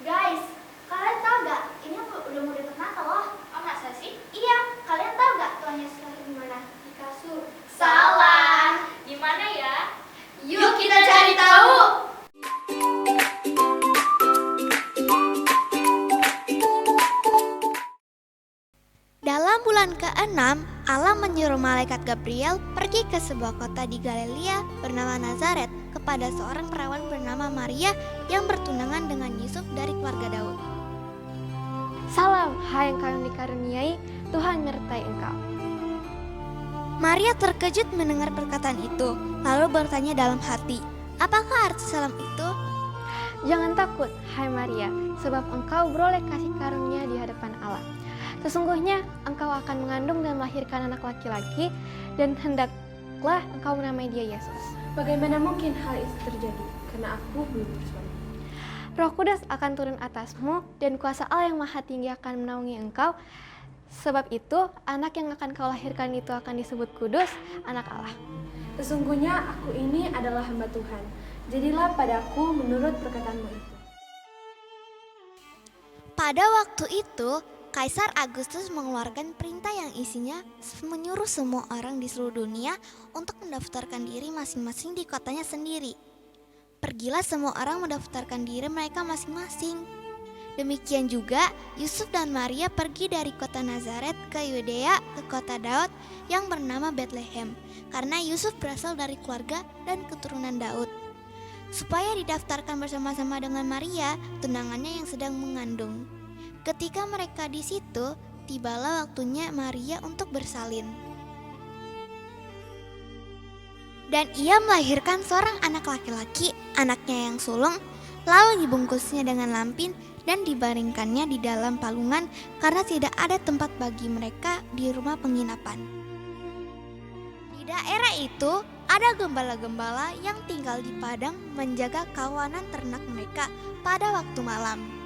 Guys, kalian tahu gak? Ini udah mau deket Natal loh. Oh masa sih? Iya, kalian tahu gak Tuhan Yesus lahir di mana? Di kasur. Salah. Di mana ya? Yuk kita cari tahu. Dalam bulan ke-6, Allah menyuruh malaikat Gabriel pergi ke sebuah kota di Galilea bernama Nazaret kepada seorang perawan bernama Maria yang bertunangan dengan Yusuf dari keluarga Daud. Salam, hai engkau yang dikaruniai, Tuhan menyertai engkau. Maria terkejut mendengar perkataan itu, lalu bertanya dalam hati, apakah arti salam itu? Jangan takut, hai Maria, sebab engkau beroleh kasih karunia di hadapan Allah. Sesungguhnya engkau akan mengandung dan melahirkan anak laki-laki, dan hendaklah engkau menamai dia Yesus. Bagaimana mungkin hal itu terjadi? Karena aku belum bersuami. Roh Kudus akan turun atasmu, dan kuasa Allah yang Maha Tinggi akan menaungi engkau. Sebab itu, anak yang akan kau lahirkan itu akan disebut kudus, anak Allah. Sesungguhnya aku ini adalah hamba Tuhan. Jadilah padaku menurut perkataanmu itu. Pada waktu itu, Kaisar Agustus mengeluarkan perintah yang isinya menyuruh semua orang di seluruh dunia untuk mendaftarkan diri masing-masing di kotanya sendiri. Pergilah semua orang mendaftarkan diri mereka masing-masing. Demikian juga Yusuf dan Maria pergi dari kota Nazaret ke Yudea ke kota Daud yang bernama Bethlehem, karena Yusuf berasal dari keluarga dan keturunan Daud, supaya didaftarkan bersama-sama dengan Maria, tunangannya yang sedang mengandung. Ketika mereka di situ, tibalah waktunya Maria untuk bersalin. Dan ia melahirkan seorang anak laki-laki, anaknya yang sulung, lalu dibungkusnya dengan lampin dan dibaringkannya di dalam palungan karena tidak ada tempat bagi mereka di rumah penginapan. Di daerah itu ada gembala-gembala yang tinggal di padang menjaga kawanan ternak mereka pada waktu malam.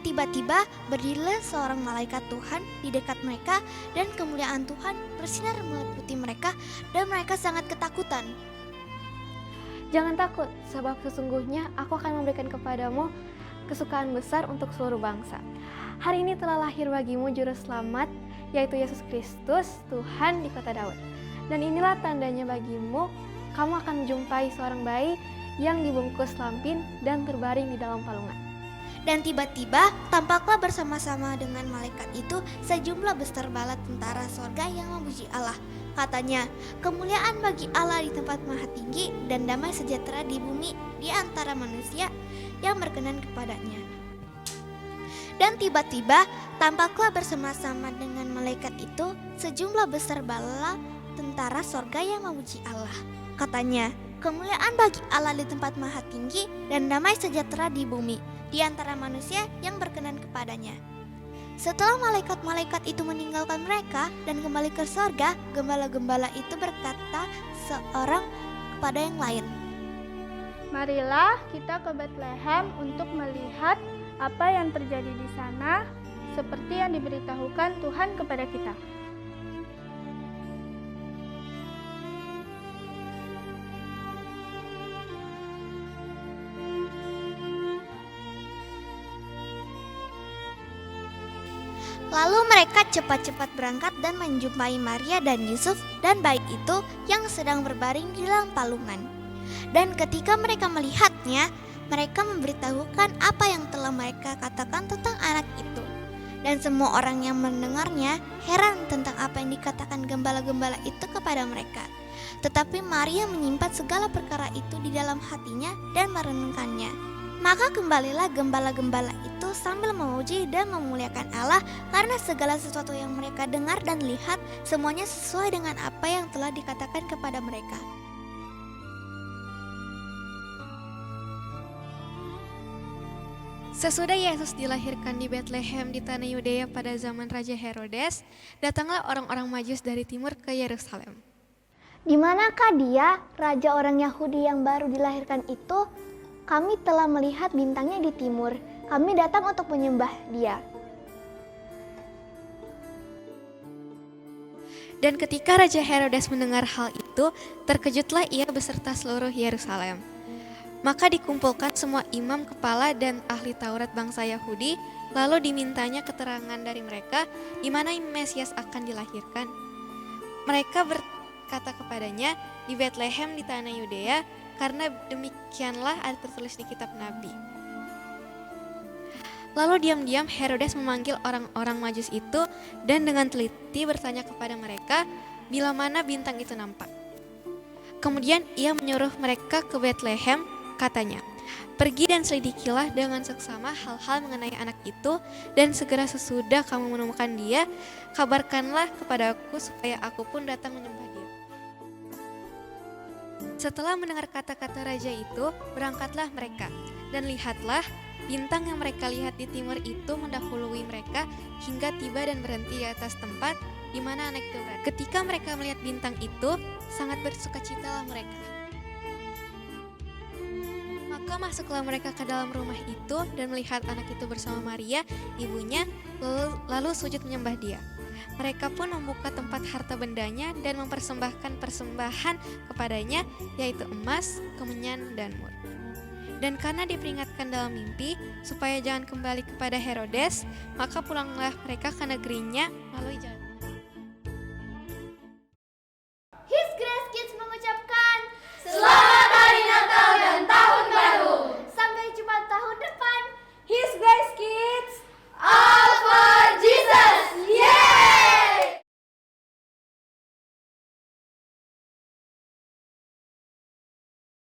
Tiba-tiba berdirilah seorang malaikat Tuhan di dekat mereka dan kemuliaan Tuhan bersinar meliputi mereka dan mereka sangat ketakutan. Jangan takut, sebab sesungguhnya aku akan memberikan kepadamu kesukaan besar untuk seluruh bangsa. Hari ini telah lahir bagimu juru selamat, yaitu Yesus Kristus, Tuhan di kota Daud. Dan inilah tandanya bagimu, kamu akan menjumpai seorang bayi yang dibungkus lampin dan terbaring di dalam palungan. Dan tiba-tiba tampaklah bersama-sama dengan malaikat itu sejumlah besar bala tentara sorga yang memuji Allah. Katanya, kemuliaan bagi Allah di tempat maha tinggi dan damai sejahtera di bumi di antara manusia yang berkenan kepadanya. Dan tiba-tiba tampaklah bersama-sama dengan malaikat itu sejumlah besar bala tentara sorga yang memuji Allah. Katanya, kemuliaan bagi Allah di tempat maha tinggi dan damai sejahtera di bumi di antara manusia yang berkenan kepadanya. Setelah malaikat-malaikat itu meninggalkan mereka dan kembali ke sorga, gembala-gembala itu berkata seorang kepada yang lain, Marilah kita ke Bethlehem untuk melihat apa yang terjadi di sana, seperti yang diberitahukan Tuhan kepada kita. Lalu mereka cepat-cepat berangkat dan menjumpai Maria dan Yusuf dan bayi itu yang sedang berbaring di dalam palungan. Dan ketika mereka melihatnya, mereka memberitahukan apa yang telah mereka katakan tentang anak itu. Dan semua orang yang mendengarnya heran tentang apa yang dikatakan gembala-gembala itu kepada mereka. Tetapi Maria menyimpan segala perkara itu di dalam hatinya dan merenungkannya. Maka kembalilah gembala-gembala itu sambil memuji dan memuliakan Allah karena segala sesuatu yang mereka dengar dan lihat semuanya sesuai dengan apa yang telah dikatakan kepada mereka. Sesudah Yesus dilahirkan di Bethlehem di tanah Yudea pada zaman Raja Herodes, datanglah orang-orang Majus dari timur ke Yerusalem. Di manakah dia, raja orang Yahudi yang baru dilahirkan itu? Kami telah melihat bintangnya di timur. Kami datang untuk menyembah dia. Dan ketika Raja Herodes mendengar hal itu, terkejutlah ia beserta seluruh Yerusalem. Maka dikumpulkan semua imam kepala dan ahli Taurat bangsa Yahudi, lalu dimintanya keterangan dari mereka di mana Mesias akan dilahirkan. Mereka berkata kepadanya, di Betlehem di tanah Yudea, karena demikianlah ada tertulis di kitab Nabi. Lalu diam-diam Herodes memanggil orang-orang Majus itu dan dengan teliti bertanya kepada mereka bila mana bintang itu nampak. Kemudian ia menyuruh mereka ke Betlehem, katanya, "Pergi dan selidikilah dengan seksama hal-hal mengenai anak itu, dan segera sesudah kamu menemukan dia, kabarkanlah kepadaku supaya aku pun datang menyembah dia." Setelah mendengar kata-kata raja itu, berangkatlah mereka, dan lihatlah, bintang yang mereka lihat di timur itu mendahului mereka hingga tiba dan berhenti di atas tempat di mana anak itu berada. Ketika mereka melihat bintang itu, sangat bersukacitalah mereka. Maka masuklah mereka ke dalam rumah itu dan melihat anak itu bersama Maria, ibunya, lalu sujud menyembah dia. Mereka pun membuka tempat harta bendanya dan mempersembahkan persembahan kepadanya, yaitu emas, kemenyan, dan mur. Dan karena diperingatkan dalam mimpi supaya jangan kembali kepada Herodes, maka pulanglah mereka ke negerinya melalui jalan